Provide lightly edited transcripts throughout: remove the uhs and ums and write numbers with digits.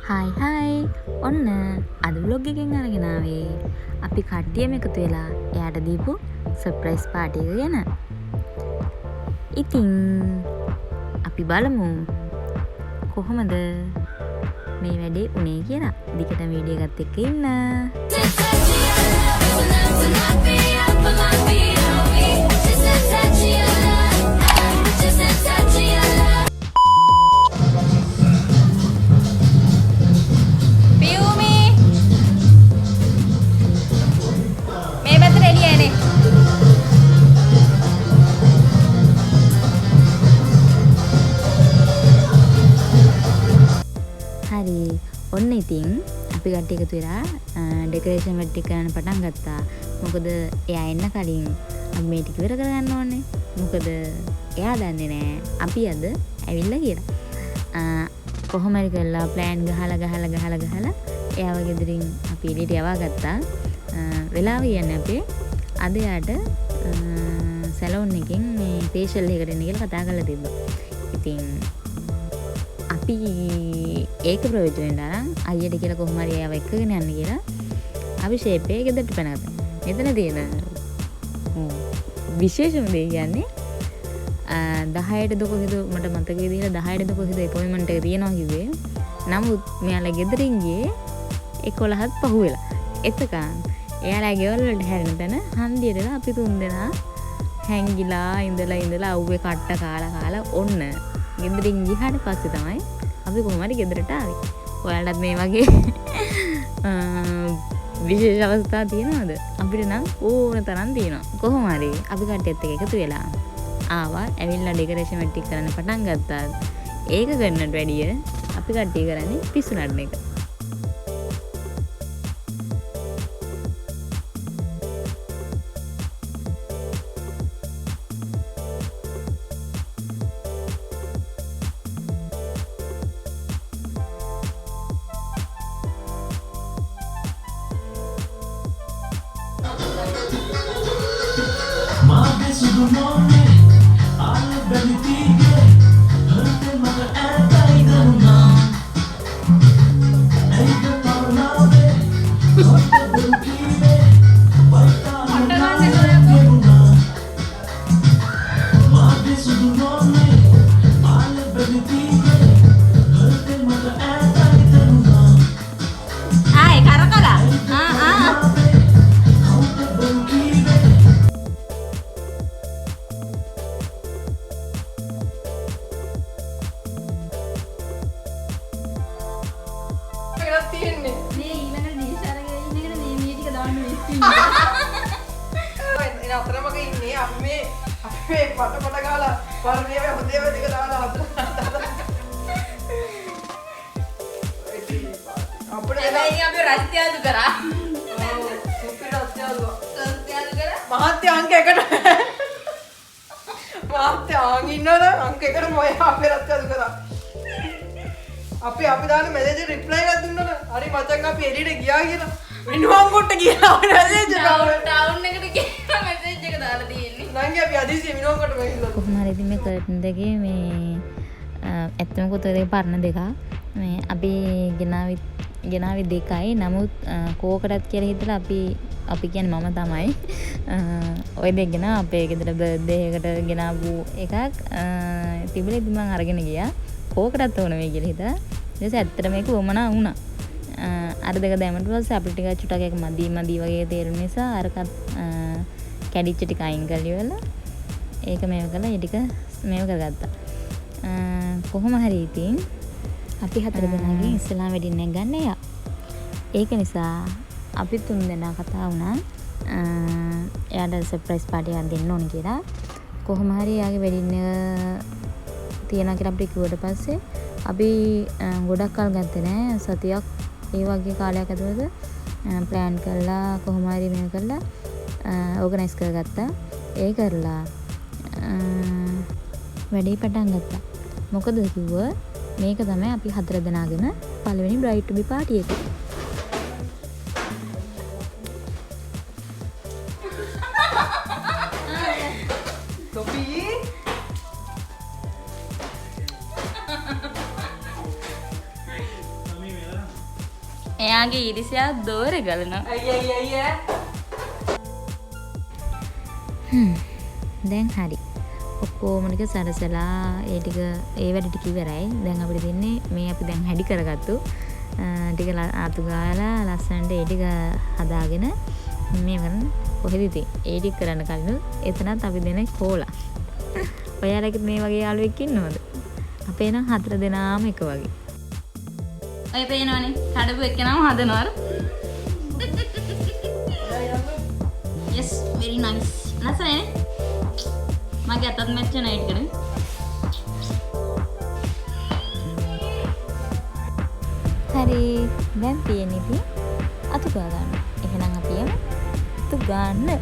හයි ඔන්න අද vlog එකෙන් අරගෙන ආවේ අපි කට්ටියම එකතු වෙලා එයාට දීපු සර්ප්‍රයිස් පාටි එක ගැන. ඉතින් අපි බලමු කොහොමද මේ වැඩේ උනේ කියලා. දිගටම වීඩියෝ එකත් එක්ක ඉන්න. හරි ඔන්න ඉතින් අපි කට්ටිය එකතු වෙලා ඩෙකොරේෂන් වැඩ ටික කරන්න පටන් ගත්තා. මොකද එයා එන්න කලින් අපි මේ ටික ඉවර කරගන්න ඕනේ. මොකද එයා දන්නේ නැහැ අපි අද ඇවිල්ලා කියලා. කොහොම හරි කරලා ප්ලෑන් ගහලා එයාව ගෙදරින් අපි එළියට යවා ගත්තා. වෙලාව කියන්නේ අපි අද යාට සැලෝන් එකෙන් මේ ෆේෂල් එකකට එන්න කියලා කතා කරලා තිබ්බා. ඉතින් අපි ඒක ප්‍රයෝජනෙට අරන් අයියට කියලා කොහොම හරි එයාව එක්කගෙන යන්න කියලා අපි ෂේප් එකේ ගෙදරට පැනගත්තා. මෙතන තියෙන විශේෂම දේ කියන්නේ 10ට ද කොහෙද මට මතක විදිහට 10ට ද කොහෙද අපොයින්ට්මන්ට් එක තියෙනවා කිව්වේ. නමුත් මෙයාලා ගෙදරින් ගියේ 11ත් පහුවෙලා. එතකන් එයාලා ගෙවල් වලට හැරෙන තැන හන්දියටලා අපි තුන් දෙනා හැංගිලා ඉඳලා අවුවේ කට්ට කාලා ඔන්න ගෙදරින් ගියාට පස්සේ තමයි අපි කොහොම හරි ගෙදරට ආවේ. ඔයාලටත් මේ වගේ විශේෂ අවස්ථා තියෙනවද? අපිට නම් ඕන තරම් තියෙනවා. කොහොම හරි අපි කට්ටියත් එක්ක එකතු වෙලා ආවා. ඇවිල්ලා ඩෙකොරේෂන් වැඩ ටික කරන්න පටන් ගත්තා. ඒක කරන්නට වැඩිය අපි කට්ටිය කරන්නේ පිස්සු නඩන එක. අතරමක ඉන්නේ අපි මේ පට ගාලා වර්ණියේ හොදේ වැඩික දාලා අපිට අපි රස්තියාදු කරා. ඔව් සුපිරි රස්තියාදු කරා. මහත්ය අංක 1ට මහත්ය අංග ඉන්නවද අංක 1ට මොය අපි රස්තියාදු කරා. අපි දාන මැසේජ් එක රිප්ලයි එකක් දුන්නද? හරි මචං අපි එළියට ගියා කියලා. විනුවම් කොට ගියා මැසේජ් එක. ටවුන් එකට ගියා මැසේජ් එක දාලා තියෙන්නේ. නංගි අපි අදිසිය විනුවම් කොට ගිහිල්ලා. කොහොම හරි ඉතින් මේ කර්ටන් දෙකේ මේ ඇත්තම කොතේ දෙක පරණ දෙක. මේ අපි ගෙනාවේ දෙකයි. නමුත් කෝකටත් කියලා හිතලා අපි කියන්නේ මම තමයි. ඔය දෙක ගෙන අපේ ගෙදර බර්ත්ඩේ එකට ගෙනාවු එකක් තිබුණේ. ඉතින් මම අරගෙන ගියා. කෝකටත් ඕන වෙයි කියලා හිතා. ඊට පස්සේ ඇත්තට මේක වමනා වුණා. අර දෙක දැම්මට පස්සේ අපිට ටිකක් චුට්ටක් එක මදි වගේ තේරුන නිසා අරකත් කැඩිච්ච ටික අයින් කරලා ඉවරලා ඒක මේව කළා. ඒ ටික මේව කරගත්තා. කොහොම හරි ඉතින් අපි 4 දෙනාගෙන් ඉස්ලාම් වෙඩින් එක ගන්න යා. ඒක නිසා අපි 3 දෙනා කතා වුණා එයාට සර්ප්‍රයිස් පාටි එකක් දෙන්න ඕනේ කියලා. කොහොම හරි යාගේ වෙඩින් එක තියනවා කියලා අපිට කිව්වට පස්සේ අපි ගොඩක් කල් ගත්තේ නෑ. සතියක් ඒ වගේ කාලයක් ඇතුළත ප්ලෑන් කරලා කොහොම හරි මේක කරලා ඕගනයිස් කරගත්තා. ඒ කරලා වැඩේ පටන් ගත්තා. මොකද කිව්ව මේක තමයි අපි 4 දෙනාගෙන පළවෙනි බ්‍රයිට් ටු බි පාටි එක. එයාගේ ඉරිසියා දෝරේ ගලනවා. අයියා දැන් හරි. ඔක්කොම ටික සරසලා ඒ ටික ඒ වැඩ ටික ඉවරයි. දැන් අපිට දෙන්නේ මේ අපි දැන් හැඩි කරගත්තු ටික අතු ගාලා ලස්සනට ඒ ටික හදාගෙන මේ වරන කොහෙද ඉතින් ඒ ටික කරන්න කලින් එතනත් අපි දෙන කෝලා. ඔයාලගෙත් මේ වගේ යාළුවෙක් ඉන්නවද? අපේ නම් 4 දෙනාම එක වගේ. ඔය පේනවනේ කඩපු එක්කනම හදනවා. yes very nice. නසනේ මගේ අතත් මැච් නයිට් කරේ. හරි දැන් තියෙන්නේ ඉතින් අතු ගා ගන්න. එහෙනම් අපි යමු අතු ගන්න.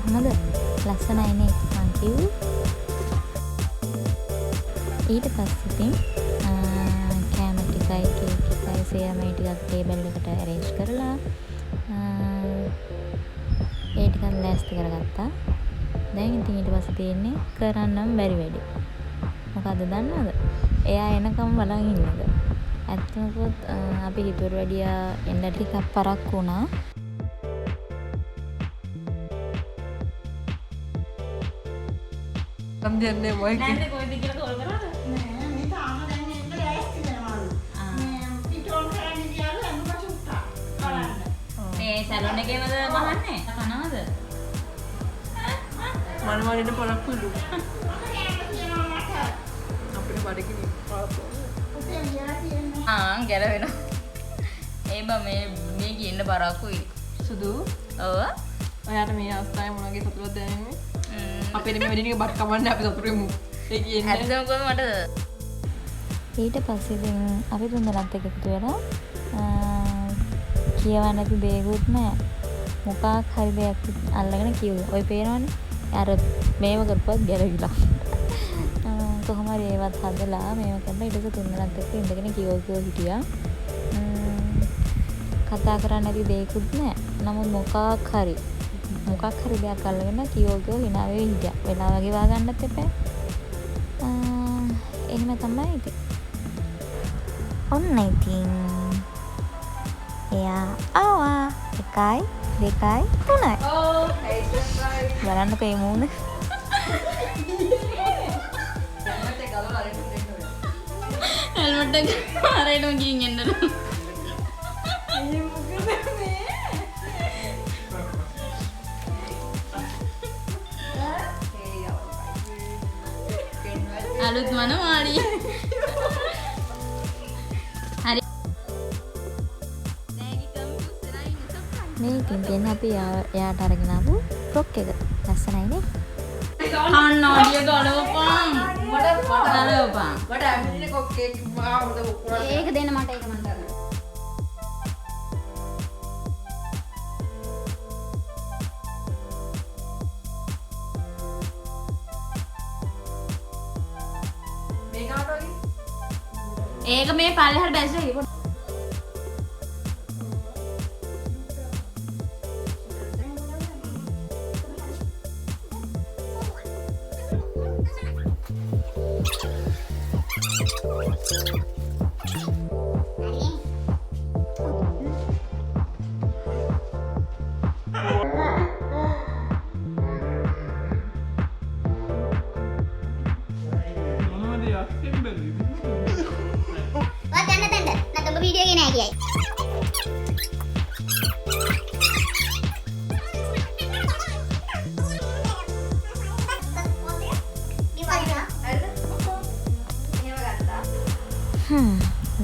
කොහොමද? ලස්සනයිනේ මං කිව්වේ. ඊට පස්සේ ඉතින් කෑම ටිකයි කේක් එකයි සේරමයි ටිකක් ටේබල් එකට arrange කරලා ඒ ටිකක් ලෑස්ති කරගත්තා. දැන් ඉතින් ඊට පස්සේ තියෙන්නේ කරන්නම් බැරි වැඩි. මොකද්ද දන්නවද? එයා එනකම් බලන් ඉන්නද. ඇත්තම කිව්වොත් අපි හිතුවට වැඩිය එන්න ටිකක් පරක්කු වුණා. සම්දියන්නේ මොයි නැන්ද කොයිද කියලා කෝල් කරාද? නෑ මේ තාම දැන් එන්න ලෑස්ති වෙනවලු. මේ පිටෝන් කරන්න ගියාලු අනුම චුට්ටා බලන්න. මේ සැලොන් එකේමද මහන්නේ? කනවද? මනවලින් පොරක්කුලු කියනවා අපිට බඩගිනි පුතේ ගියා තියෙන්නේ. ගැලවෙනවා. ඒ බා මේ ගින්න පරක්කුයි. සුදු ඔව්. ඔයාට මේ අවස්ථාවේ මොනවගේ සතුටක් දැනෙන්නේ? අපේ මේ වැඩි ටික බත් කමන්නේ අපි සතුටු වෙමු. ඒ කියන්නේ ඇත්තම කොහොමද මට? ඊට පස්සේ ඉතින් අපි තුන්දෙනාත් එක්ක එකතු වෙලා කියවන්න නැති දෙයක්වත් නෑ. මොකක් හරි දෙයක් අල්ලගෙන කිව්වා. ඔය පේනවනේ. අර මේව කරපුවත් ගැලවිලා. කොහොම හරි ඒවත් හදලා මේව කරලා ඊට පස්සේ තුන්දෙනාත් එක්ක ඉඳගෙන කිව්වා හිටියා. කතා කරන්න නැති දෙයක්වත් නෑ. නමුත් මොකක් හරි දෙයක් අල්ලගෙන කියෝ හිනා වෙවි හිටියා. වෙලා වගේ වා ගන්නත් එපා. එහෙම තමයි ඉතින්. ඔන්න ඉතින් එයා ආවා 1 2 3යි. ඔව් ඒකයි. බලන්නකෝ මේ මූණ. දැන් මට ගලවලා අරින්න දෙන්න ඕනේ. හෙල්මට් එක අරේටම ගිහින් එන්නද? අයියේ මොකද මේ? අලුත් මනමාලි. හරි. මේ ඉතින් තියෙන අපි එයාට අරගෙන ආපු ෆ්‍රොක් එක. ලස්සනයිනේ. අන්නෝඩිය ගලවපන්. ගලවපන්. මට ඇමිනේ කොක්කේ මාවද උකුරා. ඒක දෙන්න මට ඒක මන් ගන්න. මේ කාටෝගේ? ඒක මේ පල්ලෙහාට බැස්සේ ඉපො. වීඩියෝ ගේ නෑ කියයි.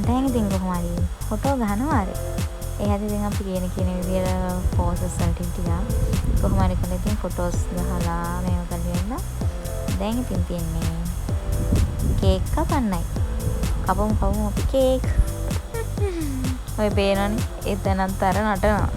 දැන් ඉතින් කොහොමද ෆොටෝ ගහනවා ඒ හැටි ඉතින් අපි කියන විදියට පෝසස් වලට ටිකක් කොහොම හරි කරලා ඉතින් ෆොටෝස් ගහලා මේව කරගෙන දැන් ඉතින් තියන්නේ කේක් කපන්නයි. කපමු අපි කේක්. ඔය පේනවනේ එතනත් අර නටනවා.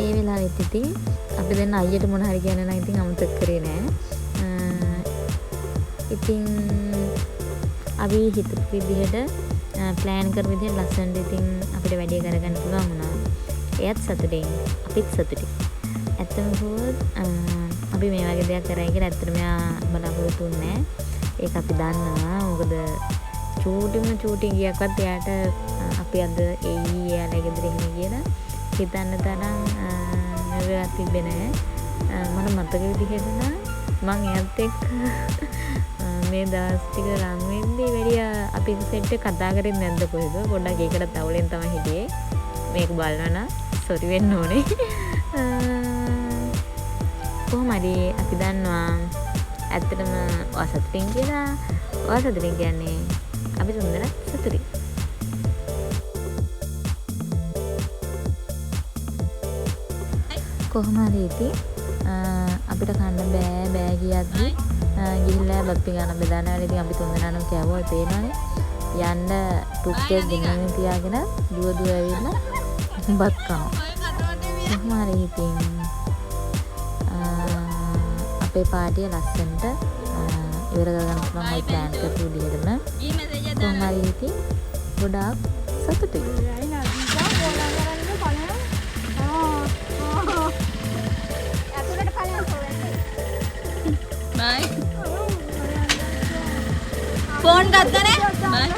ඒ වෙලාවෙත් ඉතින් අපි දැන් අයියට මොන හරි කියන්න නම් ඉතින් අමතක කරේ නෑ. ඉතින් අපි හිතපු විදිහට ප්ලෑන් කරපු විදිහට ලස්සනට ඉතින් අපිට වැඩේ කරගන්න පුළුවන් වුණා. එයත් සතුටින් අපිත් සතුටින්. ඇත්තම කිව්වොත් අපි මේ වගේ දෙයක් කරයි කියලා ඇත්තටම මෙයා බලාපොරොත්තු වෙන්නේ නෑ. ඒක අපි දන්නවා. මොකද චූටි ගියක්වත් එයාට අපි අද එයාලා ගෙදර ඉන්නේ කියලා හිතන්න තරම් නෙවෙයි තිබෙන්නේ නෑ. මම මතක විදිහට නම් මම එයාත් එක්ක මේ දවස් ටික ලං වෙද්දී වැඩි අපි සෙට් එක කතා කරේ නැද්ද කොහෙද? පොඩ්ඩක් ඒකට තවලෙන් තමයි හිටියේ. මේක බලනවා නම් සෝරි වෙන්න ඕනේ. කොහොම හරි අපි දන්නවා ඇත්තටම ඔසත්ටින් කියලා. ඔසත්ටින් කියන්නේ අපි සුන්දර සතුටි. කොහොම හරි ඉතින් අපිට කන්න බෑ කියද්දි ගිහිල්ලා බප්පි ගන්න බෙදානවා. ඉතින් අපි තුන්දෙනාම කෑවෝ පේනවනේ. යන්න ටුක්කේ ගෙනියමින් තියාගෙන දුව ඇවිල්ලා බත් කනවා. කොහොම හරි ඉතින් අපේ පාටිය ලස්සනට ඉවර කරගන්න පුළුවන් ওই ප්ලෑන් කරපු විදිහටම. කොහොම හරි ඉතින් ගොඩාක් සතුටුයි. බයි ෆෝන් ගත්තනේ බයි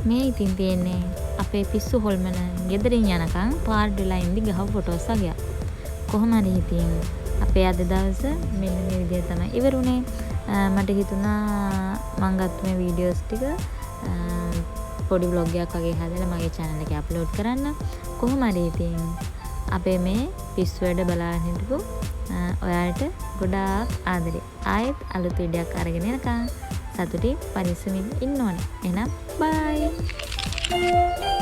මේ ඉතින් තියෙන්නේ අපේ පිස්සු හොල්මන ගෙදරින් යනකම් පාර්ට් වෙලා ඉඳි ගහව ෆොටෝස් වගේ. කොහොම හරි ඉතින් අපේ අද දවස මෙන්න මේ විදිහට තමයි ඉවරුනේ. මට හිතුණා මම ගත්ත මේ වීඩියෝස් ටික පොඩි vlog එකක් වගේ හදලා මගේ channel එකේ අප්ලෝඩ් කරන්න. කොහොම හරි ඉතින් අපේ මේ පිස්සු වැඩ බලන්න හිටපු ඔයාලට ගොඩාක් ආදරේ. ආයෙත් අලුත් වීඩියෝක් අරගෙන එනකම් සතුටින් පරිස්සමින් ඉන්න ඕනේ. එහෙනම් බයි.